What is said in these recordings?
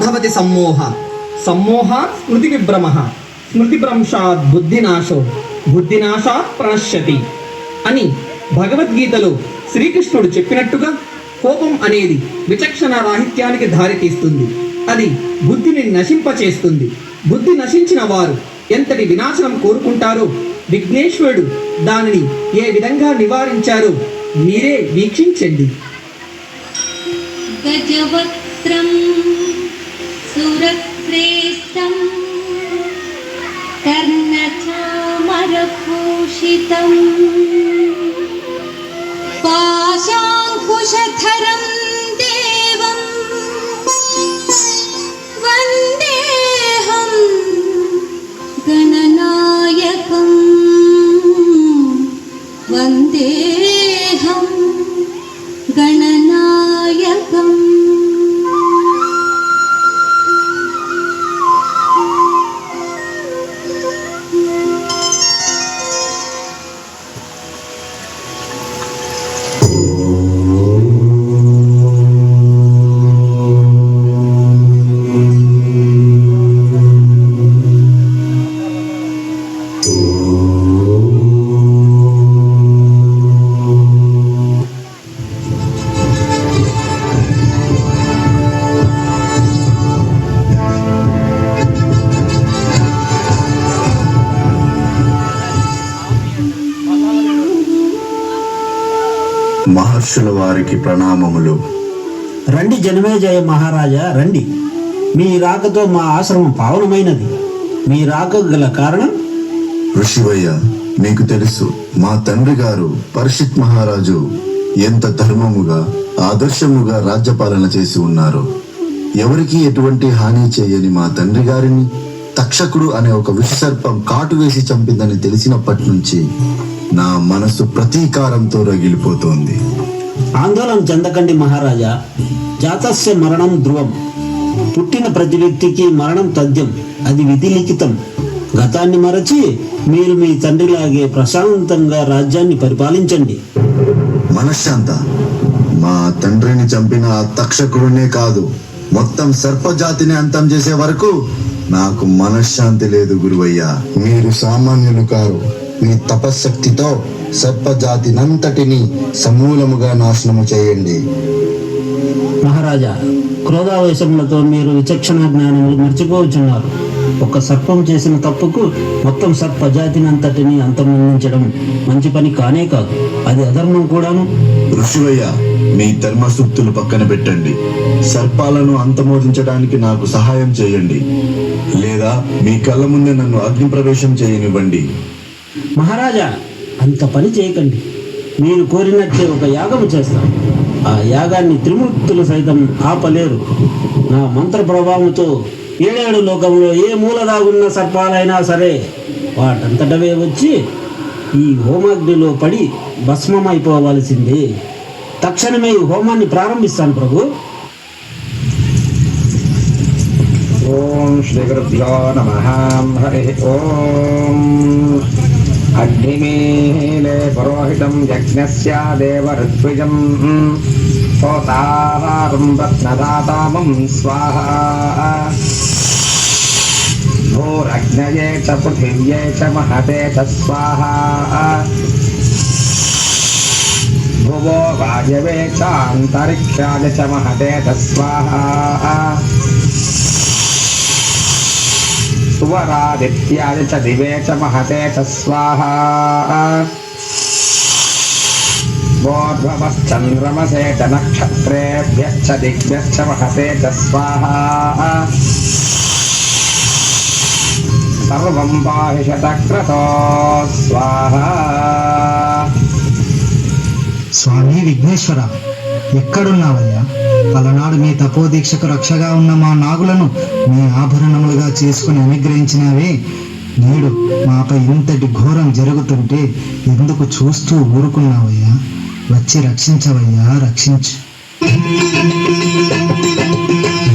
భవతి సమ్మోహ సమ్మోహాత్ స్మృతి విభ్రమః స్మృతిభ్రంశాత్ బుద్ధినాశో బుద్ధినాశాత్ ప్రణశ్యతి అని భగవద్గీతలో శ్రీకృష్ణుడు చెప్పినట్టుగా కోపం అనేది విచక్షణ రాహిత్యానికి దారితీస్తుంది. అది బుద్ధిని నశింపచేస్తుంది. బుద్ధి నశించిన వారు ఎంతటి వినాశనం కోరుకుంటారో విఘ్నేశ్వరుడు దానిని ఏ విధంగా నివారించారో మీరే వీక్షించండి. గజవక్త్రం సురశ్రేష్టం కర్ణచామరభూషితం పాశాంకుశధరం దేవం వందేహం గణనాయకం వందేహం గణనాయకం. మహర్షుల వారికి ప్రణామములు. రండి జనమేజయ మహారాజా, రండి. మీ రాకతో మా ఆశ్రమం పావనమైనది. మీ రాక గల కారణం? ఋషివయ్య, మీకు తెలుసు మా తండ్రి గారు పరీక్షిత్ మహారాజు ఎంత ధర్మముగా ఆదర్శముగా రాజ్యపాలన చేసి ఉన్నారు. ఎవరికి ఎటువంటి హాని చేయని మా తండ్రి గారిని తక్షకుడు అనే ఒక విషసర్పం కాటు వేసి చంపిందని తెలిసినప్పటి నుంచి నా మనసు ప్రతీకారంతో రగిలిపోతోంది. ఆందోళన చెందకండి మహారాజా. జాతస్య మరణం ధ్రువం. పుట్టిన ప్రతి వ్యక్తికి మరణం తథ్యం. అది విధి లిఖితం. గతాన్ని మరచి మీరు మీ తండ్రిలాగే ప్రశాంతంగా రాజ్యాన్ని పరిపాలించండి. మనశ్శాంత, మా తండ్రిని చంపిన ఆ తక్షకుడునే కాదు, మొత్తం సర్పజాతిని అంతం చేసే వరకు నాకు మనశ్శాంతి లేదు గురువయ్య. మీరు సామాన్యులు కారు. మీ తపశ్శక్తితో సర్పజాతినంతటిని సమూలముగా నాశనము చేయండి. మహారాజా, క్రోధావేశములతో మీరు విచక్షణ జ్ఞానములు మర్చిపోవచ్చున్నారు. ఒక సర్పం చేసిన తప్పుకు మొత్తం సర్పజాతిని అంతటిని అంతమొందించడం మంచి పని కానే కాదు, అది అధర్మం కూడాను. ఋషివయ్య, మీ ధర్మసూక్తులు పక్కన పెట్టండి. సర్పాలను అంతమోదించడానికి నాకు సహాయం చేయండి, లేదా మీ కళ్ళ ముందే నన్ను అగ్ని ప్రవేశం చేయనివ్వండి. మహారాజా, అంత పని చేయకండి. మీరు కోరినట్లే ఒక యాగము చేస్తాం. ఆ యాగాన్ని త్రిమూర్తులు సైతం ఆపలేరు. నా మంత్ర ప్రభావంతో 7 లోకంలో ఏ మూల దాగున్న సర్పాలైనా సరే వాటంతటవే వచ్చి ఈ హోమాగ్నిలో పడి భస్మమైపోవలసిందే. తక్షణమే ఈ హోమాన్ని ప్రారంభిస్తాను ప్రభు. ఓం శ్రీ గురుభ్యో నమః. హరి ఓం. అగ్నిమీలే పురోహితం యజ్ఞస్య దేవ ఋత్విజం హోతాహారం రత్నదాతామం స్వాహా. భూరగ్నయే చ పృథివ్యే చ మహతే చ స్వాహా. భువో వాయవే చ అంతరిక్షాయ చ మహతే చ స్వాహా. సువరాదిత్యాయ చ దివే చ మహతే చ స్వాహా. వోర్ధ్వశ్చంద్రమసే చ నక్షత్రేభ్యశ్చ దిగ్భ్యశ్చ మహతే చ స్వాహా. సర్వం పాహి శతక్రతో స్వాహా. స్వామి విఘ్నేశ్వర, ఎక్కడున్నావయ్యా? పలనాడు మీ తపోదీక్షకు రక్షగా ఉన్న మా నాగులను మీ ఆభరణములుగా చేసుకుని అనుగ్రహించినవే. నేడు మాపై ఇంతటి ఘోరం జరుగుతుంటే ఎందుకు చూస్తూ ఊరుకున్నావయ్యా? వచ్చి రక్షించవయ్యా, రక్షించు.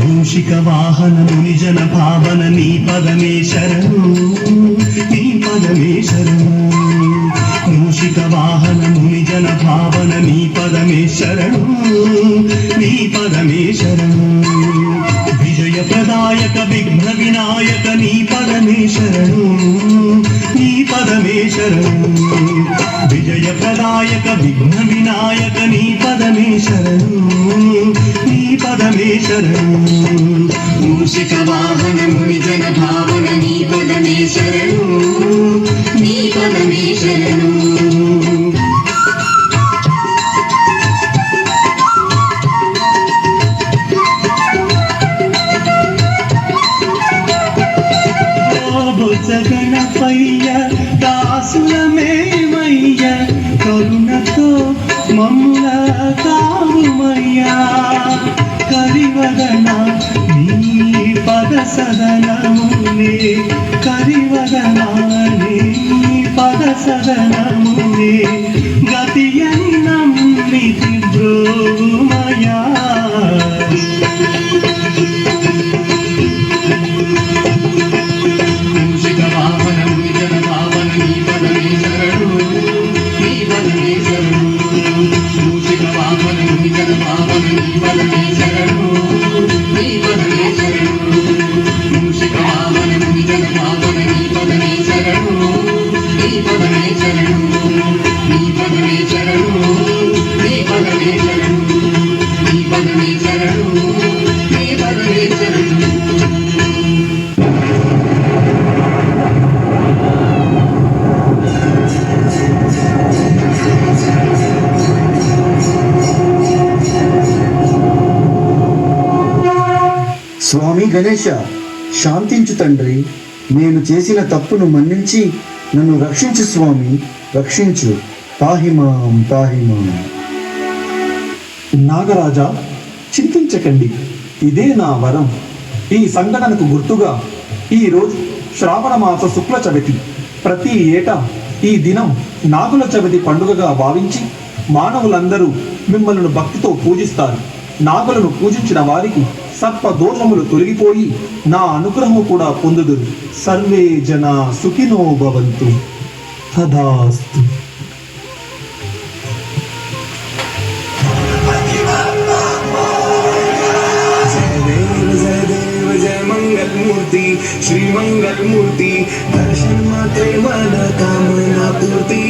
మూషిక వాహన మునిజన భావన నీ పదమే శరణు, నీ పదమే శరణు. మూషిక వాహన మునిజన భావన నీ పదమే శరణు, నీ పదమే శరణు. విజయ ప్రదాయక విఘ్న వినాయక నీ పదమే శరణు నీ పదమే శరణు విజయ ప్రదాయక విఘ్న వినాయక నీ పదమే శరణు నీ పదమే శరణు మూషిక వాహన ముని జన భావన నీ పదమే శరణు నీ పదమే శరణు గణపయ్య దాసులమేమయ్య కరుణతో మమ్ముల కావుమయ్యా కరివదన నీ పద సదనమునే కరివదన నీ పద సదనమునే గతియని నమ్మితి బ్రోమయా స్వామి గణేశ, శాంతించు తండ్రి. నేను చేసిన తప్పును మన్నించి నన్ను రక్షించు స్వామి, రక్షించు. పాహిమాం పాహిమాం. నాగరాజా, చింతించకండి, ఇదే నా వరం. ఈ సంఘటనకు గుర్తుగా ఈ రోజు శ్రావణ మాస శుక్ల చవితి. ప్రతి ఏటా ఈ దినం నాగుల చవితి పండుగగా భావించి మానవులందరూ మిమ్మల్ని భక్తితో పూజిస్తారు. నాగులను పూజించిన వారికి సర్ప దోషములు తొలగిపోయి నా అనుగ్రహము కూడా పొందుదురు. సర్వే జన సుఖినో భవంతు. తదాస్తు. मूर्ति श्री मंगल मूर्ति दर्शन मात्रे मन कामना पूर्ति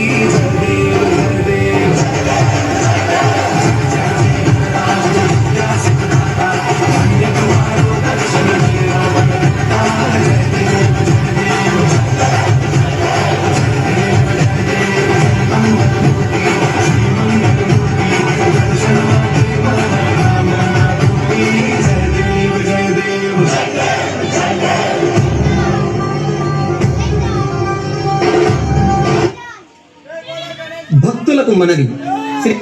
భక్తులకు మనవి. శ్రీ